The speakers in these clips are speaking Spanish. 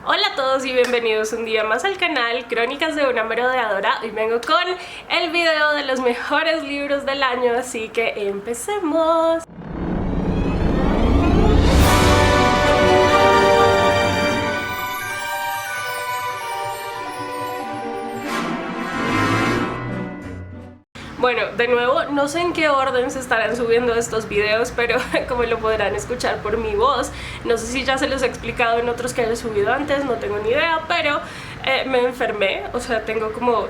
Hola a todos y bienvenidos un día más al canal Crónicas de una Merodeadora. Hoy vengo con el video de los mejores libros del año, así que empecemos. Bueno, de nuevo, no sé en qué orden se estarán subiendo estos videos, pero como lo podrán escuchar por mi voz, no sé si ya se los he explicado en otros que haya subido antes, no tengo ni idea, pero me enfermé, o sea,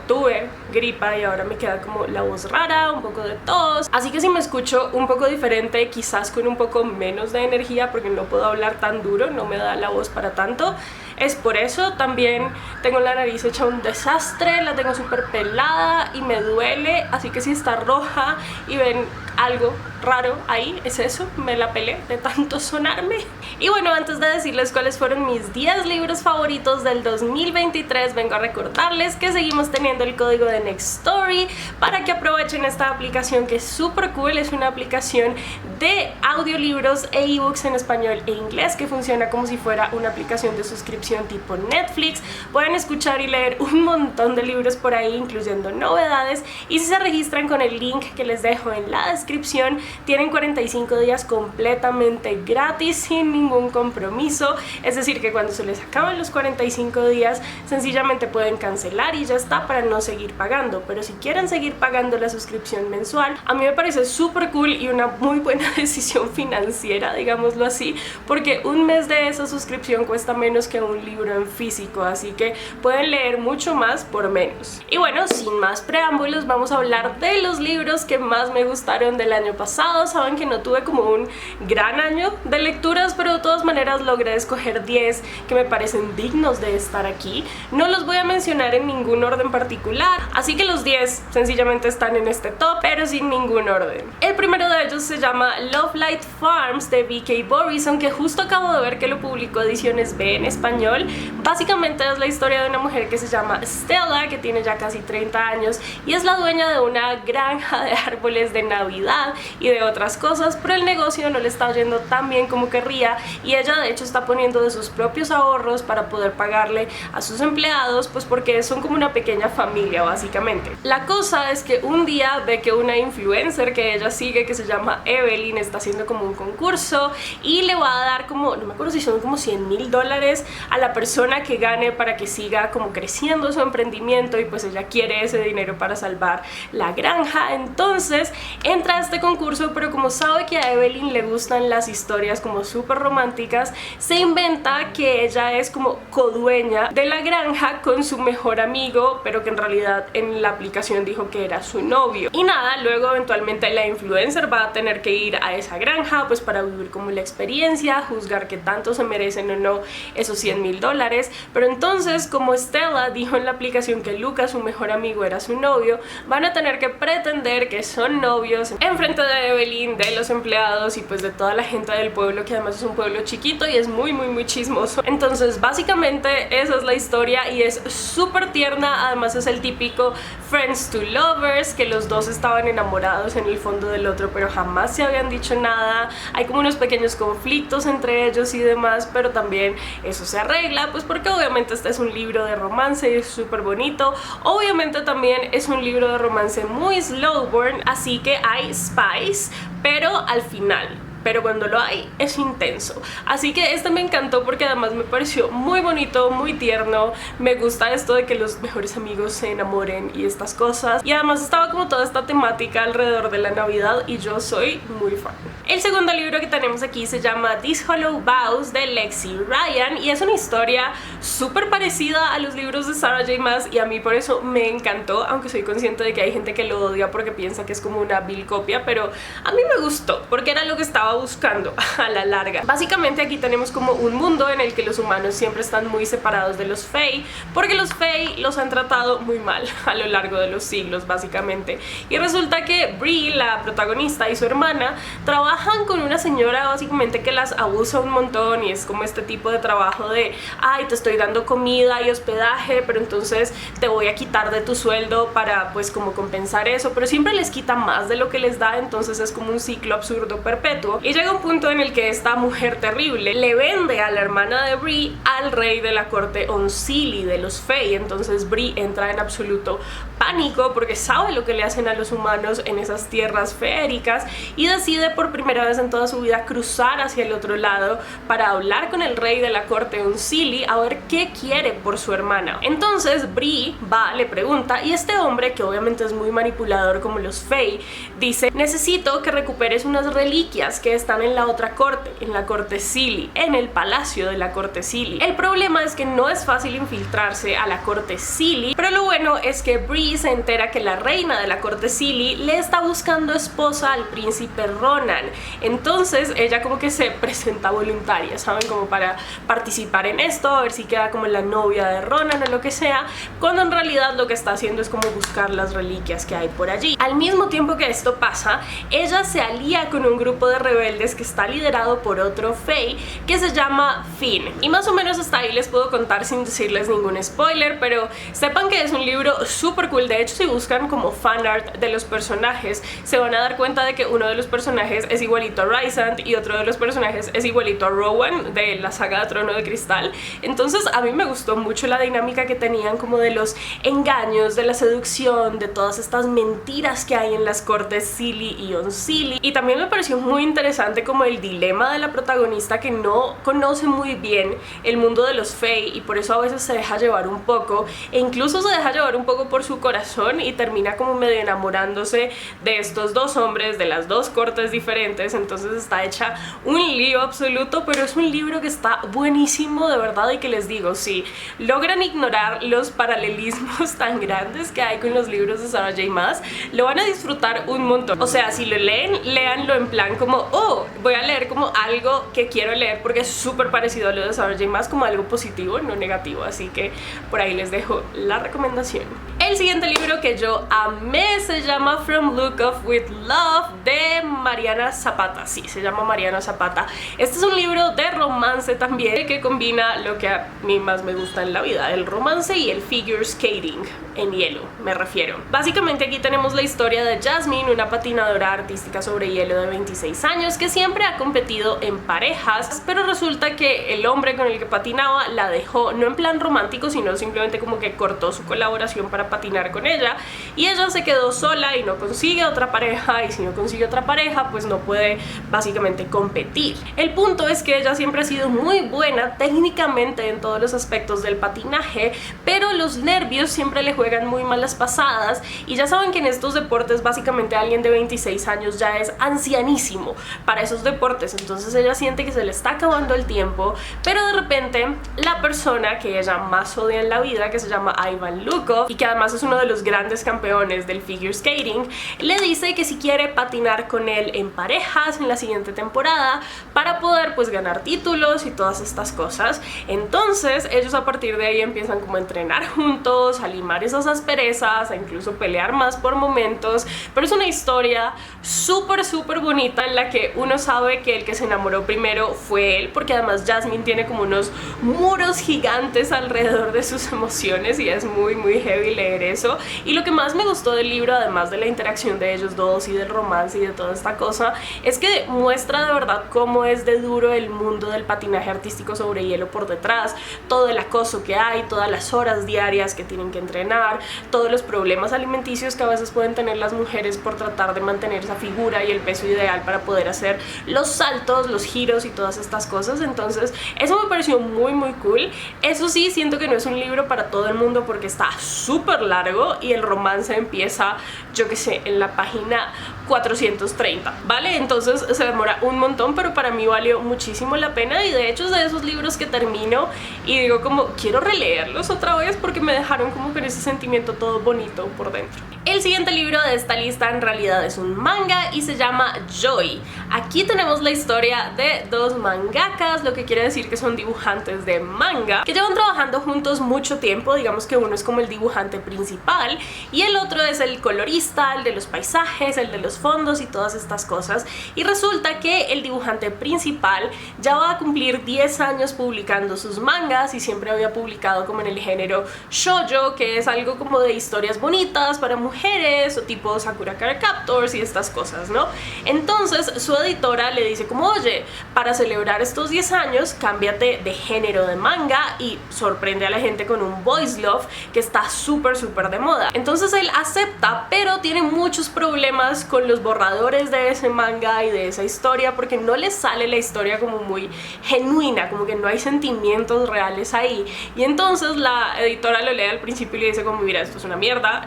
tuve gripa y ahora me queda como la voz rara, un poco de tos, así que si me escucho un poco diferente, quizás con un poco menos de energía porque no puedo hablar tan duro, no me da la voz para tanto, es por eso. También tengo la nariz hecha un desastre, la tengo súper pelada y me duele, así que si está roja y ven algo raro ahí, es eso, me la pelé de tanto sonarme. Y bueno, antes de decirles cuáles fueron mis 10 libros favoritos del 2023, vengo a recordarles que seguimos teniendo el código de Nextory para que aprovechen esta aplicación que es súper cool. Es una aplicación de audiolibros e ebooks en español e inglés que funciona como si fuera una aplicación de suscripción tipo Netflix. Pueden escuchar y leer un montón de libros por ahí, incluyendo novedades, y si se registran con el link que les dejo en la descripción, tienen 45 días completamente gratis, sin ningún compromiso. Es decir, que cuando se les acaban los 45 días, sencillamente pueden cancelar y ya está, para no seguir pagando. Pero si quieren seguir pagando la suscripción mensual, a mí me parece súper cool y una muy buena decisión financiera, digámoslo así, porque un mes de esa suscripción cuesta menos que un libro en físico, así que pueden leer mucho más por menos. Y bueno, sin más preámbulos, vamos a hablar de los libros que más me gustaron del año pasado. Saben que no tuve como un gran año de lecturas, pero de todas maneras logré escoger 10 que me parecen dignos de estar aquí. No los voy a mencionar en ningún orden particular, así que los 10 sencillamente están en este top, pero sin ningún orden. El primero de ellos se llama Love Light Farms de V.K. Borison, que justo acabo de ver que lo publicó Ediciones B en español. Básicamente es la historia de una mujer que se llama Stella, que tiene ya casi 30 años y es la dueña de una granja de árboles de Navidad y de otras cosas, pero el negocio no le está yendo tan bien como querría y ella de hecho está poniendo de sus propios ahorros para poder pagarle a sus empleados, pues porque son como una pequeña familia básicamente. La cosa es que un día ve que una influencer que ella sigue, que se llama Evelyn, está haciendo como un concurso y le va a dar como, no me acuerdo si son como $100,000 a la persona que gane para que siga como creciendo su emprendimiento, y pues ella quiere ese dinero para salvar la granja. Entonces entra a este concurso, pero como sabe que a Evelyn le gustan las historias como súper románticas, se inventa que ella es como codueña de la granja con su mejor amigo, pero que en realidad en la aplicación dijo que era su novio. Y nada, luego eventualmente la influencer va a tener que ir a esa granja pues para vivir como la experiencia, juzgar qué tanto se merecen o no esos $100,000. Pero entonces, como Stella dijo en la aplicación que Lucas, su mejor amigo, era su novio, van a tener que pretender que son novios en frente de Evelyn, de los empleados y pues de toda la gente del pueblo, que además es un pueblo chiquito y es muy chismoso. Entonces básicamente esa es la historia y es súper tierna. Además es el típico Friends to Lovers, que los dos estaban enamorados en el fondo del otro pero jamás se habían dicho nada. Hay como unos pequeños conflictos entre ellos y demás, pero también eso se arregla, pues porque obviamente este es un libro de romance y es súper bonito. Obviamente también es un libro de romance muy slow burn, así que hay spice, pero al final. Pero cuando lo hay es intenso. Así que este me encantó porque además me pareció muy bonito, muy tierno. Me gusta esto de que los mejores amigos se enamoren y estas cosas. Y además estaba como toda esta temática alrededor de la Navidad y yo soy muy fan. El segundo libro que tenemos aquí se llama These Hollow Vows de Lexi Ryan y es una historia súper parecida a los libros de Sarah J. Maas y a mí por eso me encantó, aunque soy consciente de que hay gente que lo odia porque piensa que es como una vil copia, pero a mí me gustó porque era lo que estaba buscando a la larga. Básicamente aquí tenemos como un mundo en el que los humanos siempre están muy separados de los Fae, porque los Fae los han tratado muy mal a lo largo de los siglos básicamente, y resulta que Bree, la protagonista, y su hermana trabajan con una señora básicamente que las abusa un montón y es como este tipo de trabajo de ay, te estoy estoy dando comida y hospedaje, pero entonces te voy a quitar de tu sueldo para pues como compensar eso, pero siempre les quita más de lo que les da, entonces es como un ciclo absurdo perpetuo. Y llega un punto en el que esta mujer terrible le vende a la hermana de Bree al rey de la corte Unseelie de los Fae. Entonces Bree entra en absoluto pánico porque sabe lo que le hacen a los humanos en esas tierras feéricas y decide por primera vez en toda su vida cruzar hacia el otro lado para hablar con el rey de la corte Unseelie a ver qué quiere por su hermana. Entonces Bree va, le pregunta, y este hombre, que obviamente es muy manipulador como los Fae, dice: necesito que recuperes unas reliquias que están en la otra corte, en la corte Seelie, en el palacio de la corte Seelie. El problema es que no es fácil infiltrarse a la corte Seelie, pero lo bueno es que Bree se entera que la reina de la corte Seelie le está buscando esposa al príncipe Ronan. Entonces ella como que se presenta voluntaria, ¿saben? Como para participar en esto, a ver si queda como la novia de Ronan o lo que sea, cuando en realidad lo que está haciendo es como buscar las reliquias que hay por allí. Al mismo tiempo que esto pasa, ella se alía con un grupo de rebeldes que está liderado por otro Fae que se llama Finn. Y más o menos hasta ahí les puedo contar sin decirles ningún spoiler, pero sepan que es un libro súper cool. De hecho, si buscan como fanart de los personajes, se van a dar cuenta de que uno de los personajes es igualito a Rysand y otro de los personajes es igualito a Rowan de la saga de Trono de Cristal. Entonces a mí me gustó mucho la dinámica que tenían como de los engaños, de la seducción, de todas estas mentiras que hay en las cortes Seelie y Unseelie. Y también me pareció muy interesante como el dilema de la protagonista, que no conoce muy bien el mundo de los Fae y por eso a veces se deja llevar un poco, e incluso se deja llevar un poco por su corazón y termina como medio enamorándose de estos dos hombres de las dos cortes diferentes. Entonces está hecha un lío absoluto, pero es un libro que está buenísimo de verdad, y que les digo, si logran ignorar los paralelismos tan grandes que hay con los libros de Sarah J. Maas, lo van a disfrutar un montón. O sea, si lo leen, léanlo en plan como, oh, voy a leer como algo que quiero leer porque es súper parecido a lo de Sarah J. Maas, como algo positivo, no negativo. Así que por ahí les dejo la recomendación. El siguiente libro que yo amé se llama From Look Off With Love de Mariana Zapata. Sí, se llama Mariana Zapata. Este es un libro de romance también que combina lo que a mí más me gusta en la vida, el romance y el figure skating en hielo, me refiero. Básicamente aquí tenemos la historia de Jasmine, una patinadora artística sobre hielo de 26 años que siempre ha competido en parejas, pero resulta que el hombre con el que patinaba la dejó, no en plan romántico, sino simplemente como que cortó su colaboración para patinar con ella, y ella se quedó sola y no consigue otra pareja, y si no consigue otra pareja pues no puede básicamente competir. El punto es que ella siempre ha sido muy buena técnicamente en todos los aspectos del patinaje, pero los nervios siempre le juegan muy malas pasadas, y ya saben que en estos deportes básicamente alguien de 26 años ya es ancianísimo para esos deportes. Entonces ella siente que se le está acabando el tiempo, pero de repente la persona que ella más odia en la vida, que se llama Ivan Lukov y que además es uno de los grandes campeones del figure skating, le dice que si quiere patinar con él en parejas en la siguiente temporada para poder pues ganar títulos y todas estas cosas. Entonces ellos a partir de ahí empiezan como a entrenar juntos, a limar esas asperezas, a incluso pelear más por momentos, pero es una historia súper bonita en la que uno sabe que el que se enamoró primero fue él, porque además Jasmine tiene como unos muros gigantes alrededor de sus emociones y es muy heavy leer eso. Y lo que más me gustó del libro, además de la interacción de ellos dos y del romance y de toda esta cosa, es que muestra de verdad cómo es de duro el mundo del patinaje artístico sobre hielo por detrás, todo el acoso que hay, todas las horas diarias que tienen que entrenar, todos los problemas alimenticios que a veces pueden tener las mujeres por tratar de mantener esa figura y el peso ideal para poder hacer los saltos, los giros y todas estas cosas. Entonces eso me pareció muy cool. Eso sí, siento que no es un libro para todo el mundo porque está súper largo y el romance empieza, yo que sé, en la página 430, ¿vale? Entonces se demora un montón, pero para mí valió muchísimo la pena, y de hecho es de esos libros que termino y digo como quiero releerlos otra vez porque me dejaron como con ese sentimiento todo bonito por dentro. El siguiente libro de esta lista en realidad es un manga y se llama Joy. Aquí tenemos la historia de dos mangakas, lo que quiere decir que son dibujantes de manga que llevan trabajando juntos mucho tiempo. Digamos que uno es como el dibujante principal principal, y el otro es el colorista, el de los paisajes, el de los fondos y todas estas cosas. Y resulta que el dibujante principal ya va a cumplir 10 años publicando sus mangas y siempre había publicado como en el género shoujo, que es algo como de historias bonitas para mujeres o tipo Sakura Card Captors y estas cosas, ¿no? Entonces su editora le dice como, oye, para celebrar estos 10 años cámbiate de género de manga y sorprende a la gente con un boys love que está súper de moda. Entonces él acepta, pero tiene muchos problemas con los borradores de ese manga y de esa historia porque no le sale la historia como muy genuina, como que no hay sentimientos reales ahí. Y entonces la editora lo lee al principio y le dice como, mira, esto es una mierda,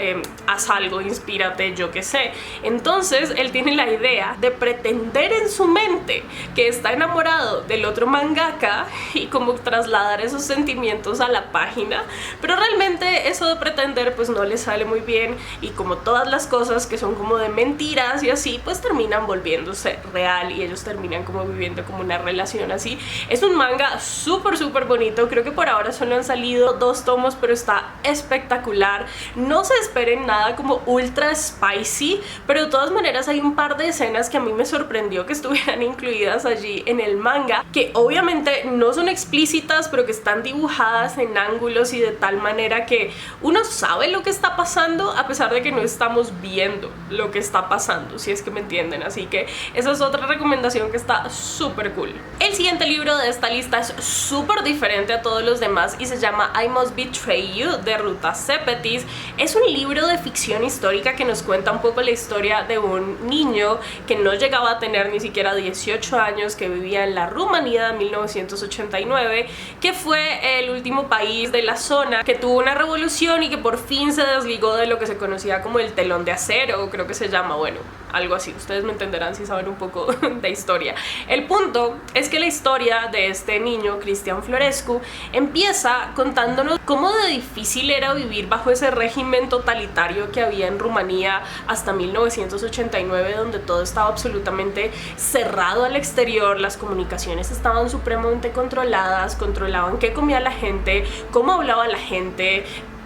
haz algo, inspírate, yo qué sé. Entonces él tiene la idea de pretender en su mente que está enamorado del otro mangaka y como trasladar esos sentimientos a la página, pero realmente eso de pretender pues no le sale muy bien, y como todas las cosas que son como de mentiras y así, pues terminan volviéndose real y ellos terminan como viviendo como una relación así. Es un manga súper bonito, creo que por ahora solo han salido 2 tomos, pero está espectacular. No se esperen nada como ultra spicy, pero de todas maneras hay un par de escenas que a mí me sorprendió que estuvieran incluidas allí en el manga, que obviamente no son explícitas, pero que están dibujadas en ángulos y de tal manera que uno sabe lo que está pasando a pesar de que no estamos viendo lo que está pasando, si es que me entienden. Así que esa es otra recomendación que está súper cool. El siguiente libro de esta lista es súper diferente a todos los demás y se llama I Must Betray You de Ruta Sepetys. Es un libro de ficción histórica que nos cuenta un poco la historia de un niño que no llegaba a tener ni siquiera 18 años, que vivía en la Rumanía de 1989, que fue el último país de la zona que tuvo una revolución y que por fin se desligó de lo que se conocía como el telón de acero, creo que se llama, bueno, algo así, ustedes me entenderán si saben un poco de historia. El punto es que la historia de este niño, Cristian Florescu, empieza contándonos cómo de difícil era vivir bajo ese régimen totalitario que había en Rumanía hasta 1989, donde todo estaba absolutamente cerrado al exterior, las comunicaciones estaban supremamente controladas, controlaban qué comía la gente, cómo hablaba la gente,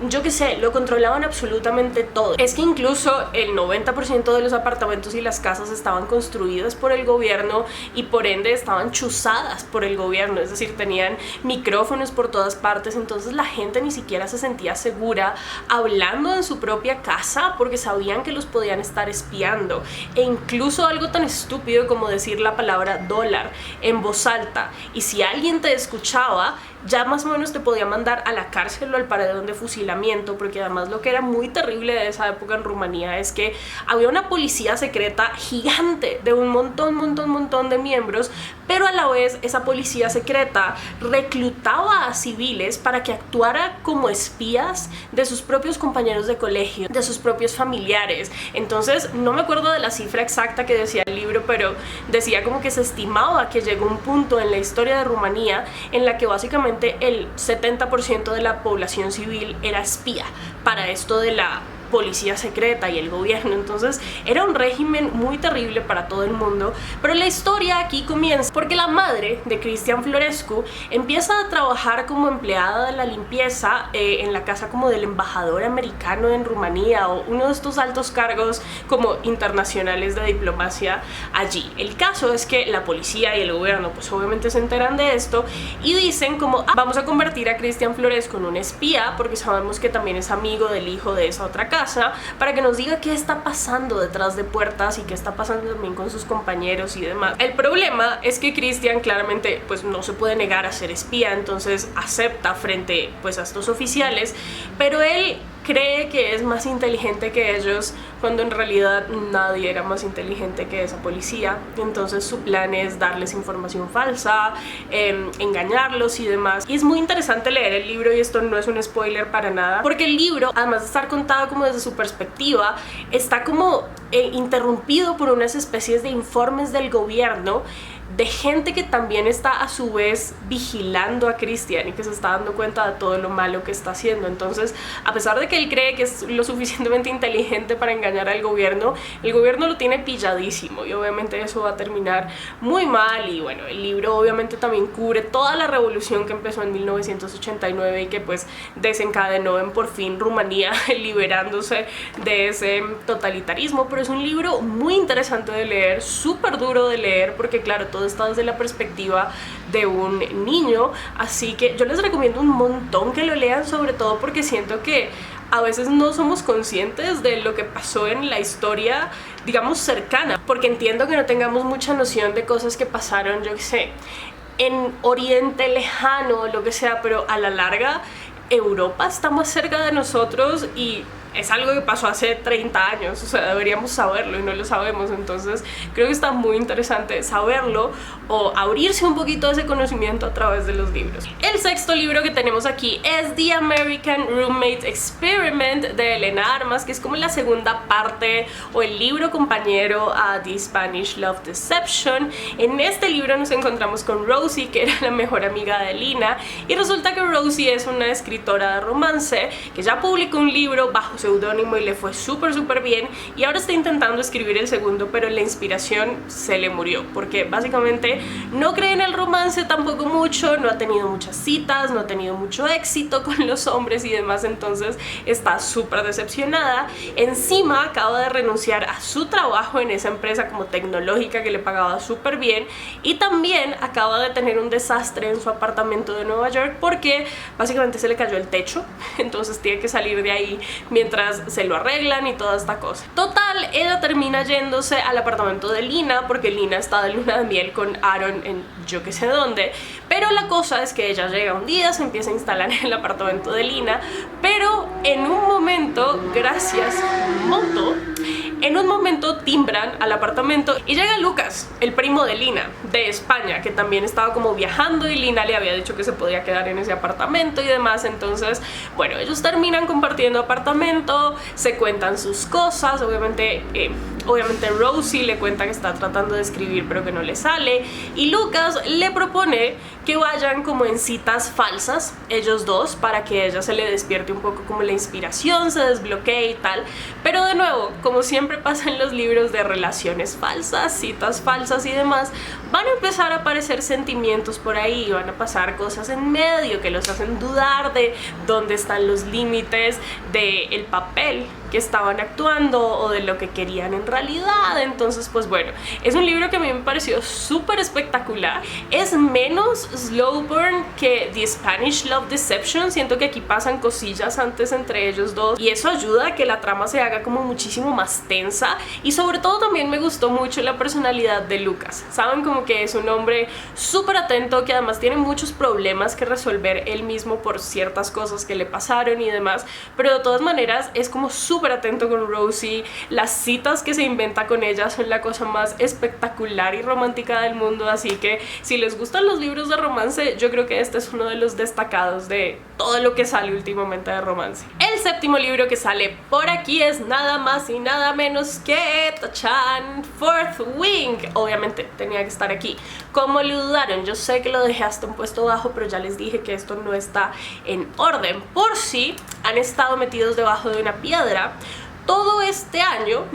yo qué sé, lo controlaban absolutamente todo. Es que incluso el 90% de los apartamentos y las casas estaban construidas por el gobierno y por ende estaban chuzadas por el gobierno, es decir, tenían micrófonos por todas partes, entonces la gente ni siquiera se sentía segura hablando en su propia casa porque sabían que los podían estar espiando. E incluso algo tan estúpido como decir la palabra dólar en voz alta, y si alguien te escuchaba, ya más o menos te podía mandar a la cárcel o al paredón de fusilamiento, porque además lo que era muy terrible de esa época en Rumanía es que había una policía secreta gigante de un montón de miembros, pero a la vez esa policía secreta reclutaba a civiles para que actuara como espías de sus propios compañeros de colegio, de sus propios familiares. Entonces no me acuerdo de la cifra exacta que decía el libro, pero decía como que se estimaba que llegó un punto en la historia de Rumanía en la que básicamente el 70% de la población civil era espía para esto de la policía secreta y el gobierno. Entonces era un régimen muy terrible para todo el mundo. Pero la historia aquí comienza porque la madre de Cristian Florescu empieza a trabajar como empleada de la limpieza en la casa como del embajador americano en Rumanía, o uno de estos altos cargos como internacionales de diplomacia allí. El caso es que la policía y el gobierno pues obviamente se enteran de esto y dicen como, vamos a convertir a Cristian Florescu en un espía porque sabemos que también es amigo del hijo de esa otra casa, para que nos diga qué está pasando detrás de puertas y qué está pasando también con sus compañeros y demás. El problema es que Cristian claramente pues no se puede negar a ser espía, entonces acepta frente pues a estos oficiales, pero él cree que es más inteligente que ellos cuando en realidad nadie era más inteligente que esa policía. Entonces su plan es darles información falsa, engañarlos y demás. Y es muy interesante leer el libro, y esto no es un spoiler para nada, porque el libro, además de estar contado como desde su perspectiva, está como interrumpido por unas especies de informes del gobierno de gente que también está a su vez vigilando a Christian y que se está dando cuenta de todo lo malo que está haciendo. Entonces, a pesar de que él cree que es lo suficientemente inteligente para engañar al gobierno, el gobierno lo tiene pilladísimo y obviamente eso va a terminar muy mal. Y bueno, el libro obviamente también cubre toda la revolución que empezó en 1989 y que pues desencadenó en por fin Rumanía liberándose de ese totalitarismo. Pero es un libro muy interesante de leer, súper duro de leer, porque claro, todo está desde la perspectiva de un niño, así que yo les recomiendo un montón que lo lean, sobre todo porque siento que a veces no somos conscientes de lo que pasó en la historia, digamos, cercana, porque entiendo que no tengamos mucha noción de cosas que pasaron, yo qué sé, en Oriente Lejano, lo que sea, pero a la larga Europa está más cerca de nosotros y es algo que pasó hace 30 años, o sea, deberíamos saberlo y no lo sabemos. Entonces creo que está muy interesante saberlo o abrirse un poquito a ese conocimiento a través de los libros. El sexto libro que tenemos aquí es The American Roommate Experiment de Elena Armas, que es como la segunda parte o el libro compañero a The Spanish Love Deception. En este libro nos encontramos con Rosie, que era la mejor amiga de Lina, y resulta que Rosie es una escritora de romance que ya publicó un libro bajo seudónimo y le fue súper bien, y ahora está intentando escribir el segundo, pero la inspiración se le murió porque básicamente no cree en el romance tampoco mucho, no ha tenido muchas citas, no ha tenido mucho éxito con los hombres y demás. Entonces está súper decepcionada. Encima acaba de renunciar a su trabajo en esa empresa como tecnológica que le pagaba súper bien, y también acaba de tener un desastre en su apartamento de Nueva York porque básicamente se le cayó el techo, entonces tiene que salir de ahí mientras se lo arreglan y toda esta cosa. Total, ella termina yéndose al apartamento de Lina porque Lina está de luna de miel con Aaron en yo que sé dónde, pero la cosa es que ella llega un día, se empieza a instalar en el apartamento de Lina, pero en un momento, gracias Moto, en un momento timbran al apartamento y llega Lucas, el primo de Lina, de España, que también estaba como viajando y Lina le había dicho que se podía quedar en ese apartamento y demás. Entonces, bueno, ellos terminan compartiendo apartamento, se cuentan sus cosas, obviamente Rosie le cuenta que está tratando de escribir pero que no le sale, y Lucas le propone que vayan como en citas falsas ellos dos para que ella se le despierte un poco como la inspiración, se desbloquee y tal. Pero de nuevo, como siempre pasa en los libros de relaciones falsas, citas falsas y demás, van a empezar a aparecer sentimientos por ahí, van a pasar cosas en medio que los hacen dudar de dónde están los límites del papel que estaban actuando o de lo que querían en realidad. Entonces pues bueno, es un libro que a mí me pareció súper espectacular. Es menos slow burn que The Spanish Love Deception, siento que aquí pasan cosillas antes entre ellos dos y eso ayuda a que la trama se haga como muchísimo más tensa. Y sobre todo también me gustó mucho la personalidad de Lucas, saben, como que es un hombre súper atento que además tiene muchos problemas que resolver él mismo por ciertas cosas que le pasaron y demás, pero de todas maneras es como súper atento con Rosie. Las citas que se inventa con ella son la cosa más espectacular y romántica del mundo, así que si les gustan los libros de romance, yo creo que este es uno de los destacados de todo lo que sale últimamente de romance. El séptimo libro que sale por aquí es nada más y nada menos que Tachan Fourth Wing. Obviamente tenía que estar aquí. ¿Cómo lo dudaron? Yo sé que lo dejé hasta un puesto bajo, pero ya les dije que esto no está en orden. Por si han estado metidos debajo de una piedra todo este año,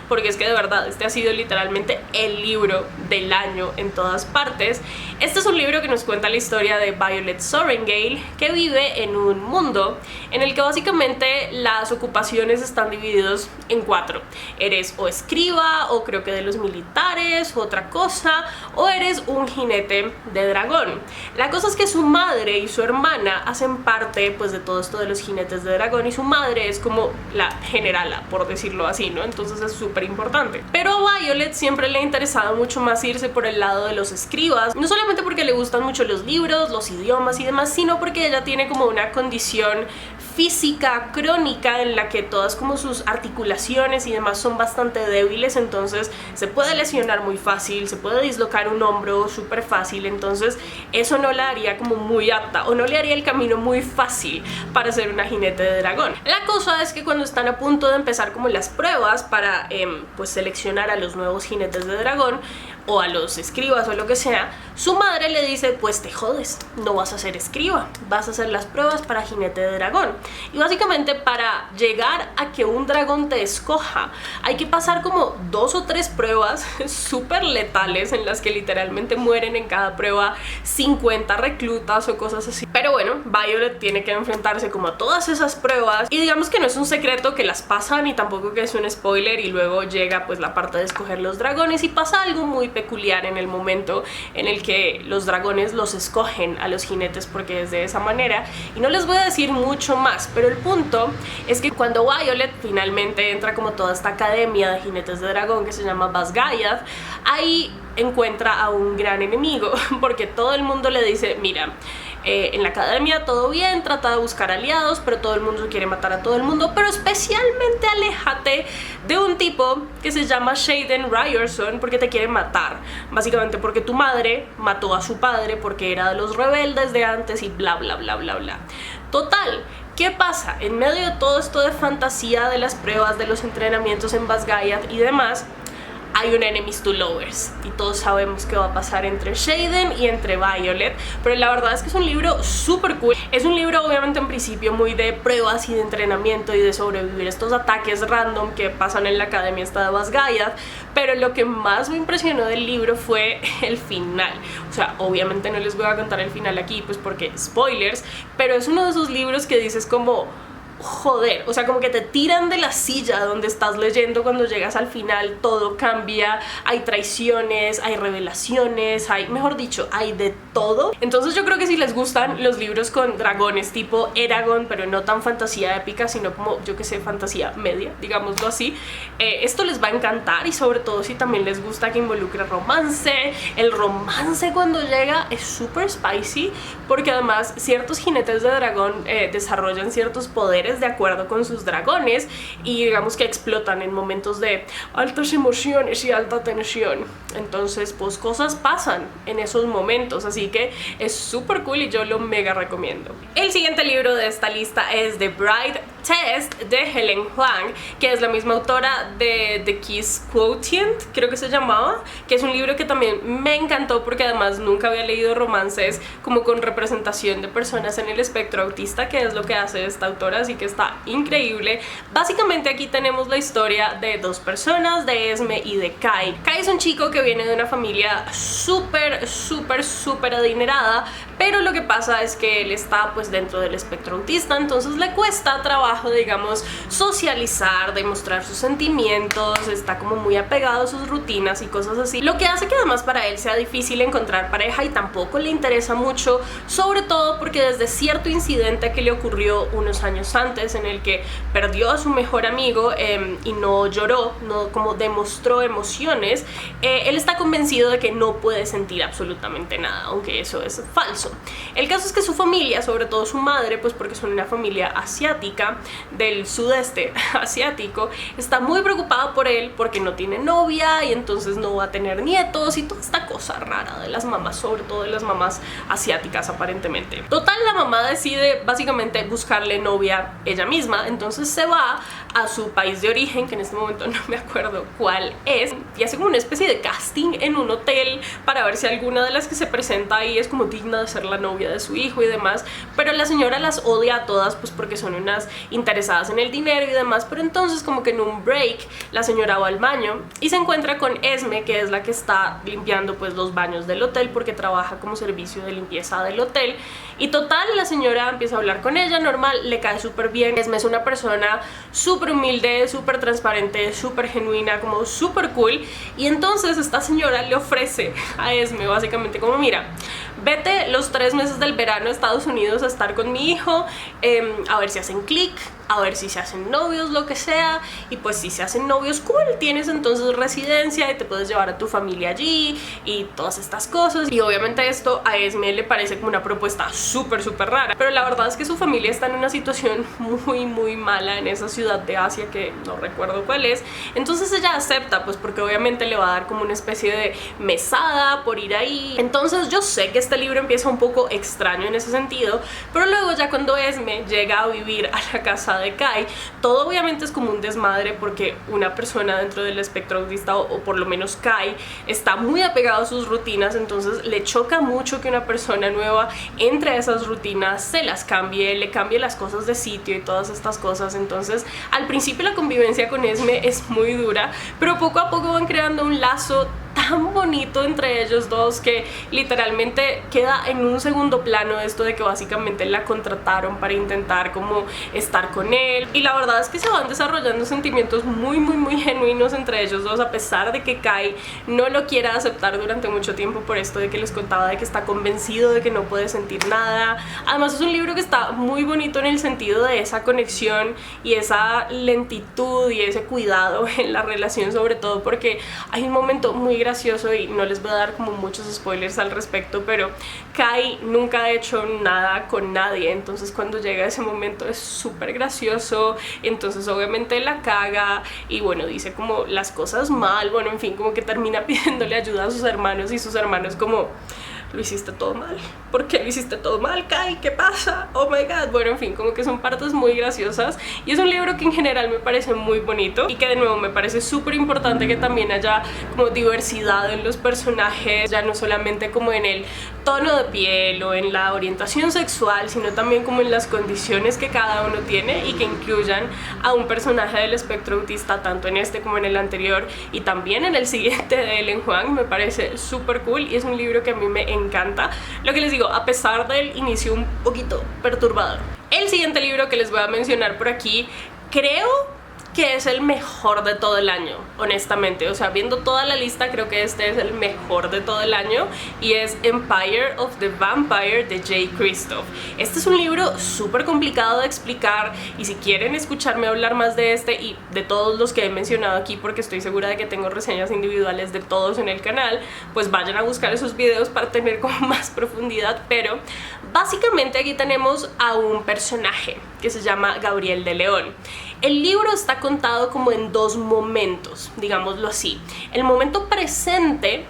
porque es que de verdad este ha sido literalmente el libro del año en todas partes. Este es un libro que nos cuenta la historia de Violet Sorrengail, que vive en un mundo en el que básicamente las ocupaciones están divididas en 4. Eres o escriba, o creo que de los militares, otra cosa, o eres un jinete de dragón. La cosa es que su madre y su hermana hacen parte pues de todo esto de los jinetes de dragón, y su madre es como la generala, por decirlo así, ¿no? Entonces es súper importante. Pero a Violet siempre le ha interesado mucho más irse por el lado de los escribas, no solamente porque le gustan mucho los libros, los idiomas y demás, sino porque ella tiene como una condición física crónica en la que todas como sus articulaciones y demás son bastante débiles, entonces se puede lesionar muy fácil, se puede dislocar un hombro súper fácil. Entonces eso no la haría como muy apta, o no le haría el camino muy fácil para ser una jinete de dragón. La cosa es que cuando están a punto de empezar como las pruebas para pues seleccionar a los nuevos jinetes de dragón, o a los escribas o lo que sea, su madre le dice, pues te jodes, no vas a ser escriba, vas a hacer las pruebas para jinete de dragón. Y básicamente para llegar a que un dragón te escoja, hay que pasar como 2 o 3 pruebas súper letales en las que literalmente mueren en cada prueba 50 reclutas o cosas así. Pero bueno, Violet tiene que enfrentarse como a todas esas pruebas y digamos que no es un secreto que las pasan y tampoco que es un spoiler, y luego llega pues la parte de escoger los dragones y pasa algo muy peculiar en el momento en el que los dragones los escogen a los jinetes, porque es de esa manera, y no les voy a decir mucho más, pero el punto es que cuando Violet finalmente entra como toda esta academia de jinetes de dragón que se llama Basgaiath, ahí encuentra a un gran enemigo, porque todo el mundo le dice, mira, en la academia todo bien, trata de buscar aliados, pero todo el mundo quiere matar a todo el mundo, pero especialmente aléjate de un tipo que se llama Xaden Ryerson, porque te quiere matar, básicamente porque tu madre mató a su padre porque era de los rebeldes de antes y bla bla bla bla bla. Total, ¿qué pasa? En medio de todo esto de fantasía, de las pruebas, de los entrenamientos en Basgaiath y demás, hay un enemies to lovers y todos sabemos qué va a pasar entre Xaden y entre Violet, pero la verdad es que es un libro súper cool. Es un libro obviamente en principio muy de pruebas y de entrenamiento y de sobrevivir estos ataques random que pasan en la academia esta de Basgaiath, pero lo que más me impresionó del libro fue el final. O sea, obviamente no les voy a contar el final aquí pues porque spoilers, pero es uno de esos libros que dices como, joder, o sea, como que te tiran de la silla donde estás leyendo cuando llegas al final, todo cambia, hay traiciones, hay revelaciones, hay, mejor dicho, hay de todo. Entonces yo creo que si les gustan los libros con dragones tipo Eragon, pero no tan fantasía épica, sino como, yo que sé, fantasía media, digámoslo así, esto les va a encantar, y sobre todo si también les gusta que involucre romance. El romance cuando llega es súper spicy, porque además ciertos jinetes de dragón desarrollan ciertos poderes de acuerdo con sus dragones y digamos que explotan en momentos de altas emociones y alta tensión. Entonces pues cosas pasan en esos momentos, así que es súper cool y yo lo mega recomiendo. El siguiente libro de esta lista es The Bride Test de Helen Hoang, que es la misma autora de The Kiss Quotient, creo que se llamaba, que es un libro que también me encantó porque además nunca había leído romances como con representación de personas en el espectro autista, que es lo que hace esta autora, así que está increíble. Básicamente aquí tenemos la historia de dos personas, de Esme y de Kai. Kai es un chico que viene de una familia súper adinerada, pero lo que pasa es que él está pues dentro del espectro autista, entonces le cuesta trabajo, digamos, socializar, demostrar sus sentimientos, está como muy apegado a sus rutinas y cosas así, lo que hace que además para él sea difícil encontrar pareja y tampoco le interesa mucho, sobre todo porque desde cierto incidente que le ocurrió unos años antes en el que perdió a su mejor amigo y no lloró, no como demostró emociones, él está convencido de que no puede sentir absolutamente nada, aunque eso es falso. El caso es que su familia, sobre todo su madre, pues porque son una familia asiática del sudeste asiático, está muy preocupada por él porque no tiene novia y entonces no va a tener nietos y toda esta cosa rara de las mamás, sobre todo de las mamás asiáticas aparentemente. Total, la mamá decide básicamente buscarle novia ella misma, entonces se va a su país de origen, que en este momento no me acuerdo cuál es, y hace como una especie de casting en un hotel para ver si alguna de las que se presenta ahí es como digna de ser la novia de su hijo y demás, pero la señora las odia a todas pues porque son unas interesadas en el dinero y demás. Pero entonces como que en un break la señora va al baño y se encuentra con Esme, que es la que está limpiando pues los baños del hotel porque trabaja como servicio de limpieza del hotel, y total, la señora empieza a hablar con ella normal, le cae súper bien. Esme es una persona súper humilde, súper transparente, súper genuina, como súper cool, y entonces esta señora le ofrece a Esme básicamente como, mira, vete los 3 meses del verano a Estados Unidos a estar con mi hijo, a ver si hacen clic, a ver si se hacen novios, lo que sea, y pues si se hacen novios, cool, tienes entonces residencia y te puedes llevar a tu familia allí y todas estas cosas. Y obviamente esto a Esme le parece como una propuesta súper rara, pero la verdad es que su familia está en una situación muy mala en esa ciudad de Asia que no recuerdo cuál es, entonces ella acepta pues porque obviamente le va a dar como una especie de mesada por ir ahí. Entonces yo sé que este libro empieza un poco extraño en ese sentido, pero luego ya cuando Esme llega a vivir a la casa de Kai, todo obviamente es como un desmadre porque una persona dentro del espectro autista, o por lo menos Kai, está muy apegado a sus rutinas, entonces le choca mucho que una persona nueva entre a esas rutinas, se las cambie, le cambie las cosas de sitio y todas estas cosas. Entonces al principio la convivencia con Esme es muy dura, pero poco a poco van creando un lazo tan bonito entre ellos dos que literalmente queda en un segundo plano esto de que básicamente la contrataron para intentar como estar con él, y la verdad es que se van desarrollando sentimientos muy genuinos entre ellos dos, a pesar de que Kai no lo quiera aceptar durante mucho tiempo por esto de que les contaba de que está convencido de que no puede sentir nada. Además es un libro que está muy bonito en el sentido de esa conexión y esa lentitud y ese cuidado en la relación, sobre todo porque hay un momento muy gracioso y no les voy a dar como muchos spoilers al respecto, pero Kai nunca ha hecho nada con nadie, entonces cuando llega ese momento es súper gracioso, entonces obviamente la caga y bueno, dice como las cosas mal, bueno, en fin, como que termina pidiéndole ayuda a sus hermanos y sus hermanos como: lo hiciste todo mal. ¿Por qué lo hiciste todo mal, Kai? ¿Qué pasa? Oh my god. Bueno, en fin, como que son partes muy graciosas y es un libro que en general me parece muy bonito y que de nuevo me parece súper importante que también haya como diversidad en los personajes, ya no solamente como en el tono de piel o en la orientación sexual, sino también como en las condiciones que cada uno tiene, y que incluyan a un personaje del espectro autista tanto en este como en el anterior y también en el siguiente de Ellen Huang. Me parece súper cool y es un libro que a mí me encanta. Lo que les digo, a pesar del inicio un poquito perturbador. El siguiente libro que les voy a mencionar por aquí, creo que es el mejor de todo el año, honestamente. O sea, viendo toda la lista, creo que este es el mejor de todo el año, y es Empire of the Vampire de Jay Kristoff. Este es un libro súper complicado de explicar, y si quieren escucharme hablar más de este y de todos los que he mencionado aquí, porque estoy segura de que tengo reseñas individuales de todos en el canal, pues vayan a buscar esos videos para tener como más profundidad. Pero básicamente aquí tenemos a un personaje que se llama Gabriel de León. El libro está contado como en dos momentos, digámoslo así. El momento presente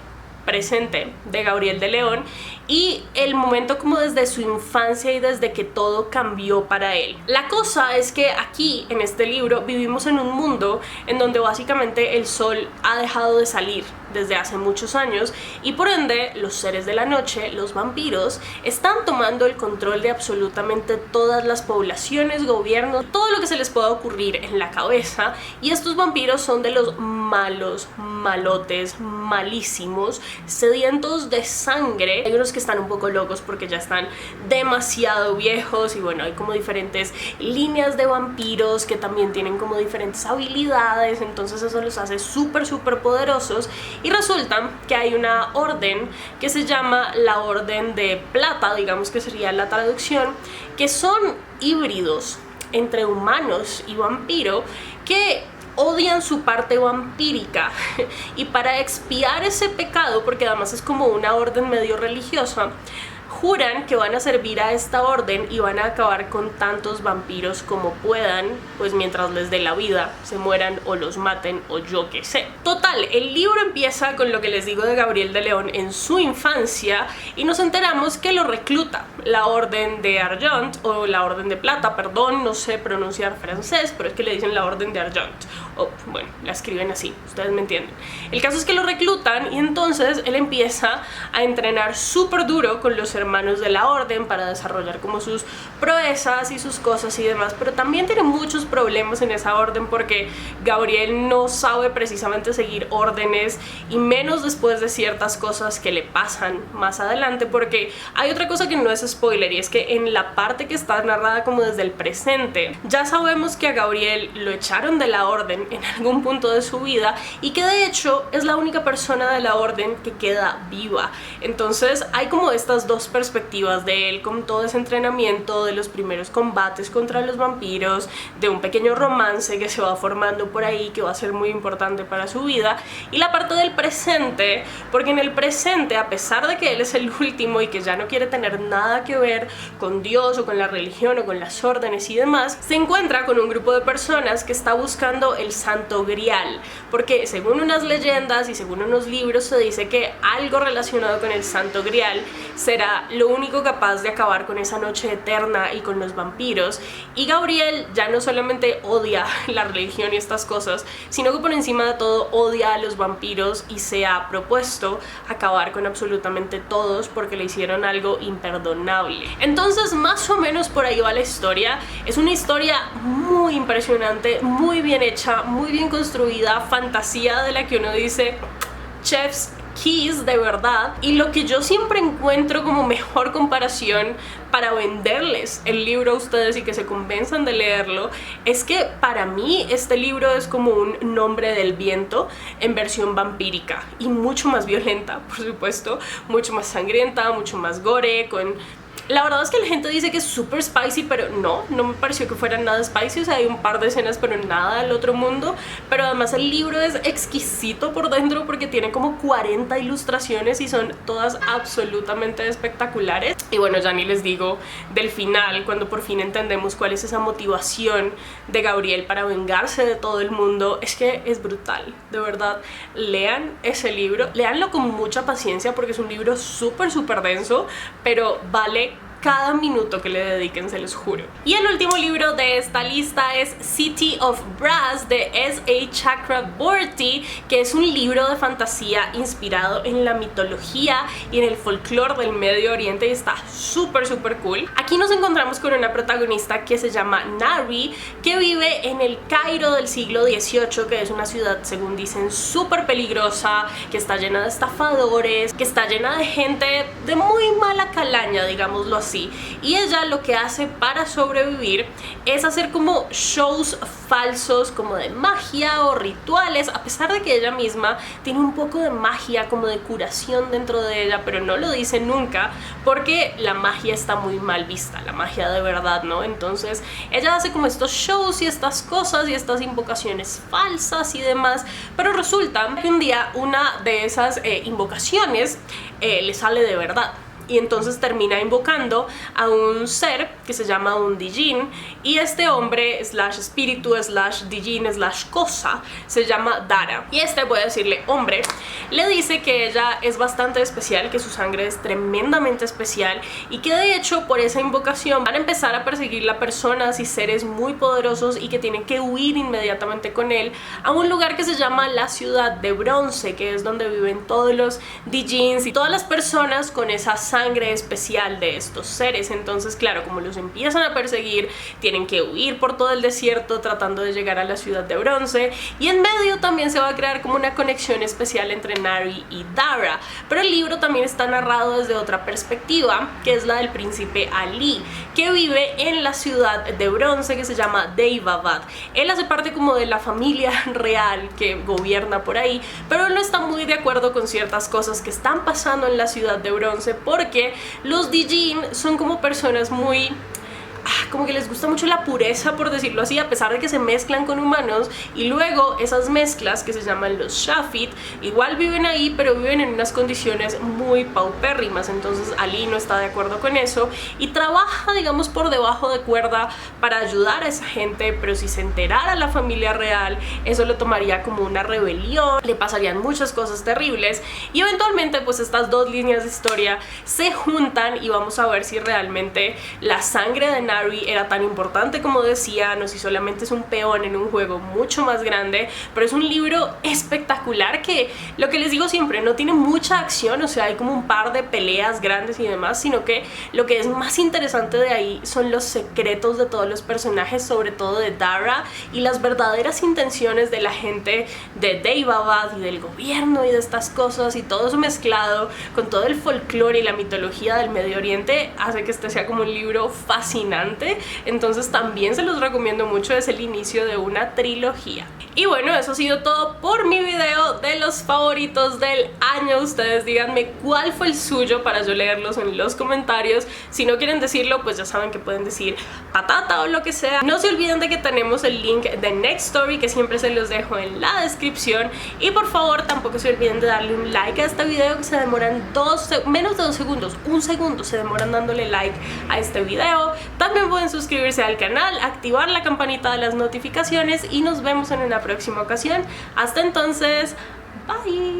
de Gabriel de León y el momento como desde su infancia y desde que todo cambió para él. La cosa es que aquí en este libro vivimos en un mundo en donde básicamente el sol ha dejado de salir desde hace muchos años y por ende los seres de la noche, los vampiros, están tomando el control de absolutamente todas las poblaciones, gobiernos, todo lo que se les pueda ocurrir en la cabeza, y estos vampiros son de los malos, malotes, malísimos, sedientos de sangre. Hay unos que están un poco locos porque ya están demasiado viejos y bueno, hay como diferentes líneas de vampiros que también tienen como diferentes habilidades, entonces eso los hace súper poderosos. Y resulta que hay una orden que se llama la Orden de Plata, digamos que sería la traducción, que son híbridos entre humanos y vampiro que odian su parte vampírica y para expiar ese pecado, porque además es como una orden medio religiosa, juran que van a servir a esta orden y van a acabar con tantos vampiros como puedan, pues mientras les dé la vida, se mueran o los maten o yo qué sé. Total, el libro empieza con lo que les digo de Gabriel de León en su infancia y nos enteramos que lo recluta la Orden de Argent, o la Orden de Plata, perdón, no sé pronunciar francés, pero es que le dicen la Orden de Argent, o bueno, la escriben así, ustedes me entienden. El caso es que lo reclutan y entonces él empieza a entrenar súper duro con los hermanos de la Orden para desarrollar como sus proezas y sus cosas y demás, pero también tiene muchos problemas en esa orden porque Gabriel no sabe precisamente seguir órdenes, y menos después de ciertas cosas que le pasan más adelante, porque hay otra cosa que no es spoiler, y es que en la parte que está narrada como desde el presente, ya sabemos que a Gabriel lo echaron de la Orden en algún punto de su vida y que de hecho es la única persona de la Orden que queda viva. Entonces hay como estas dos perspectivas de él con todo ese entrenamiento, de los primeros combates contra los vampiros, de un pequeño romance que se va formando por ahí que va a ser muy importante para su vida, y la parte del presente, porque en el presente, a pesar de que él es el último y que ya no quiere tener nada que ver con Dios o con la religión o con las órdenes y demás, se encuentra con un grupo de personas que está buscando el Santo Grial, porque según unas leyendas y según unos libros se dice que algo relacionado con el Santo Grial será lo único capaz de acabar con esa noche eterna y con los vampiros. Y Gabriel ya no solamente odia la religión y estas cosas, sino que por encima de todo odia a los vampiros y se ha propuesto acabar con absolutamente todos porque le hicieron algo imperdonable. Entonces más o menos por ahí va la historia. Es una historia muy impresionante, muy bien hecha, muy bien construida, fantasía de la que uno dice chef's kiss de verdad. Y lo que yo siempre encuentro como mejor comparación para venderles el libro a ustedes y que se convenzan de leerlo es que para mí este libro es como un Nombre del Viento en versión vampírica y mucho más violenta, por supuesto, mucho más sangrienta, mucho más gore, con... La verdad es que la gente dice que es súper spicy, pero no me pareció que fuera nada spicy. O sea, hay un par de escenas, pero nada del otro mundo. Pero además el libro es exquisito por dentro porque tiene como 40 ilustraciones y son todas absolutamente espectaculares. Y bueno, ya ni les digo del final, cuando por fin entendemos cuál es esa motivación de Gabriel para vengarse de todo el mundo. Es que es brutal, de verdad. Lean ese libro, léanlo con mucha paciencia porque es un libro súper denso, pero vale cada minuto que le dediquen, se los juro. Y el último libro de esta lista es City of Brass de S.A. Chakraborty, que es un libro de fantasía inspirado en la mitología y en el folclore del Medio Oriente y está súper cool. Aquí nos encontramos con una protagonista que se llama Nari, que vive en el Cairo del siglo XVIII, que es una ciudad, según dicen, súper peligrosa, que está llena de estafadores, que está llena de gente de muy mala calaña, digámoslo así. Y ella lo que hace para sobrevivir es hacer como shows falsos como de magia o rituales, a pesar de que ella misma tiene un poco de magia como de curación dentro de ella, pero no lo dice nunca porque la magia está muy mal vista, la magia de verdad, ¿no? Entonces ella hace como estos shows y estas cosas y estas invocaciones falsas y demás, pero resulta que un día una de esas invocaciones le sale de verdad. Y entonces termina invocando a un ser que se llama un Dijin, y este hombre slash espíritu slash Dijin slash cosa se llama Dara, y voy a decirle hombre, le dice que ella es bastante especial, que su sangre es tremendamente especial y que de hecho por esa invocación van a empezar a perseguirla a personas y seres muy poderosos y que tienen que huir inmediatamente con él a un lugar que se llama la Ciudad de Bronce, que es donde viven todos los Dijins y todas las personas con esa sangre especial de estos seres. Entonces claro, como los empiezan a perseguir, tienen que huir por todo el desierto tratando de llegar a la Ciudad de Bronce, y en medio también se va a crear como una conexión especial entre Nari y Dara. Pero el libro también está narrado desde otra perspectiva, que es la del príncipe Ali, que vive en la Ciudad de Bronce, que se llama Daevabad. Él hace parte como de la familia real que gobierna por ahí, pero él no está muy de acuerdo con ciertas cosas que están pasando en la Ciudad de Bronce porque los Dijin son como personas muy... como que les gusta mucho la pureza, por decirlo así, a pesar de que se mezclan con humanos, y luego esas mezclas que se llaman los Shafit igual viven ahí, pero viven en unas condiciones muy paupérrimas. Entonces Ali no está de acuerdo con eso y trabaja, digamos, por debajo de cuerda para ayudar a esa gente, pero si se enterara la familia real, eso lo tomaría como una rebelión, le pasarían muchas cosas terribles, y eventualmente pues estas dos líneas de historia se juntan y vamos a ver si realmente la sangre de Nari era tan importante como decían, o si solamente es un peón en un juego mucho más grande. Pero es un libro espectacular que, lo que les digo siempre, no tiene mucha acción, o sea, hay como un par de peleas grandes y demás, sino que lo que es más interesante de ahí son los secretos de todos los personajes, sobre todo de Dara, y las verdaderas intenciones de la gente de Daevabad y del gobierno y de estas cosas, y todo eso mezclado con todo el folclore y la mitología del Medio Oriente hace que este sea como un libro fascinante. Entonces también se los recomiendo mucho, es el inicio de una trilogía. Y bueno, eso ha sido todo por mi video de los favoritos del año. Ustedes díganme cuál fue el suyo para yo leerlos en los comentarios. Si no quieren decirlo, pues ya saben que pueden decir patata o lo que sea. No se olviden de que tenemos el link de Nextory, que siempre se los dejo en la descripción. Y por favor, tampoco se olviden de darle un like a este video, que se demoran menos de 2 segundos, 1 segundo se demoran dándole like a este video. También pueden suscribirse al canal, activar la campanita de las notificaciones y nos vemos en una próxima ocasión. Hasta entonces, bye.